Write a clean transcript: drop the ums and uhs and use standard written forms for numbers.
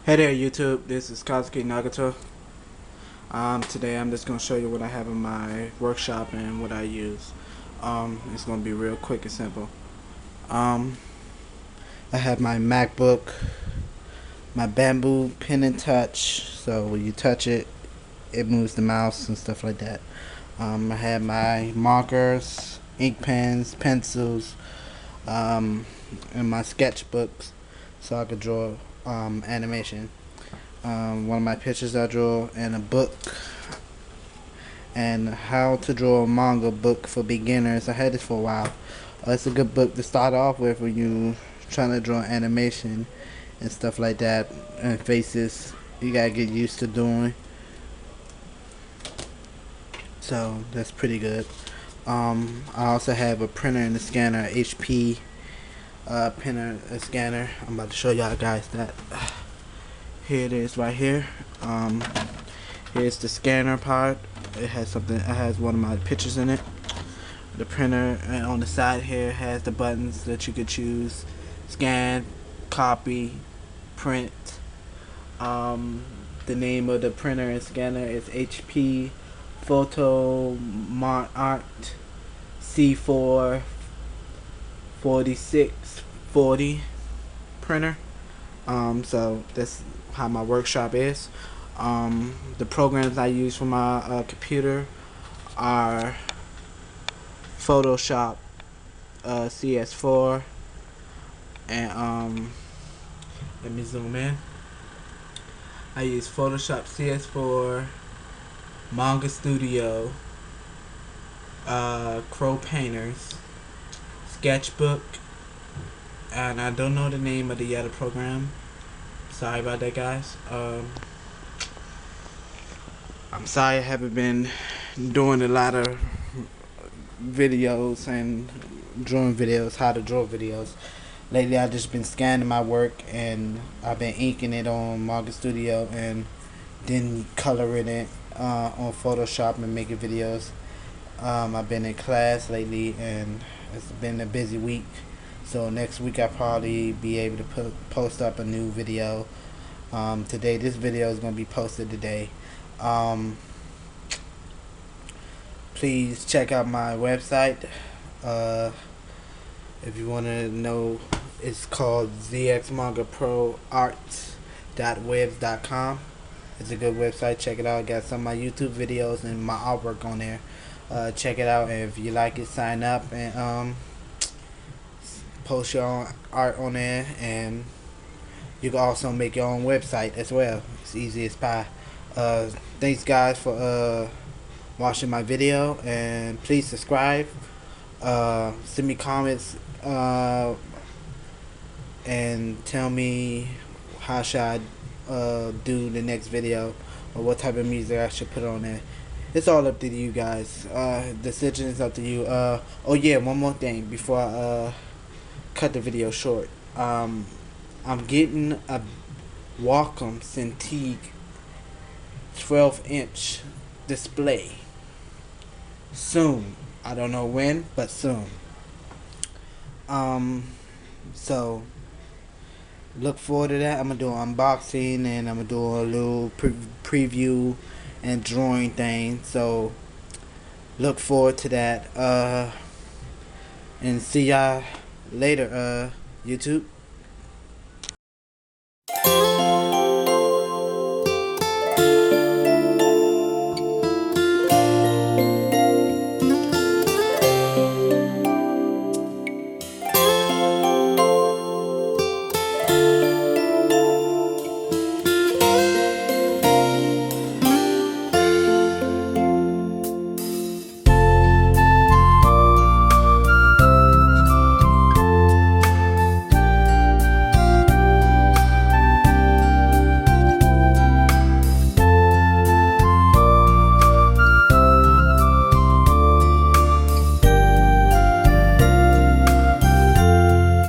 Hey there YouTube, this is Kazuki Nagato. Today I'm just going to show you what I have in my workshop and what I use. It's going to be real quick and simple. I have my MacBook, my bamboo pen and touch, so when you touch it, it moves the mouse and stuff like that. I have my markers, ink pens, pencils, and my sketchbooks so I could draw animation. One of my pictures I draw, and a book, and how to draw a manga book for beginners. I had this for a while. It's a good book to start off with when you trying to draw animation and stuff like that, and faces you gotta get used to doing. So that's pretty good. I also have a printer and a scanner, HP printer and scanner. I'm about to show y'all guys that. Here it is right here. Here's the scanner part. It has something. It has one of my pictures in it. The printer, and on the side here has the buttons that you could choose: scan, copy, print. The name of the printer and scanner is HP Photo Art C4 4640 printer. So that's how my workshop is. The programs I use for my computer are Photoshop CS4, and let me zoom in. I use Photoshop CS4, Manga Studio, Crow Painters, Sketchbook, and I don't know the name of the other program. Sorry about that, guys. I'm sorry I haven't been doing a lot of videos and drawing videos, how to draw videos. Lately I've just been scanning my work, and I've been inking it on Manga Studio and then coloring it on Photoshop and making videos. I've been in class lately, and it's been a busy week. So next week I'll probably be able to post up a new video. Today, this video is going to be posted today. Please check out my website. If you want to know, it's called zxmangaproarts.webs.com. It's a good website. Check it out. I got some of my YouTube videos and my artwork on there. Check it out, and if you like it, sign up and post your own art on there, and you can also make your own website as well. It's easy as pie. Thanks guys for watching my video, and please subscribe, send me comments, and tell me how should I do the next video, or what type of music I should put on there. It's all up to you guys. Decision is up to you. Oh yeah, one more thing before I cut the video short. I'm getting a Wacom Cintiq 12-inch display soon. I don't know when, but soon. So look forward to that. I'm gonna do an unboxing, and I'm gonna do a little preview and drawing thing. So look forward to that. And see y'all later, YouTube.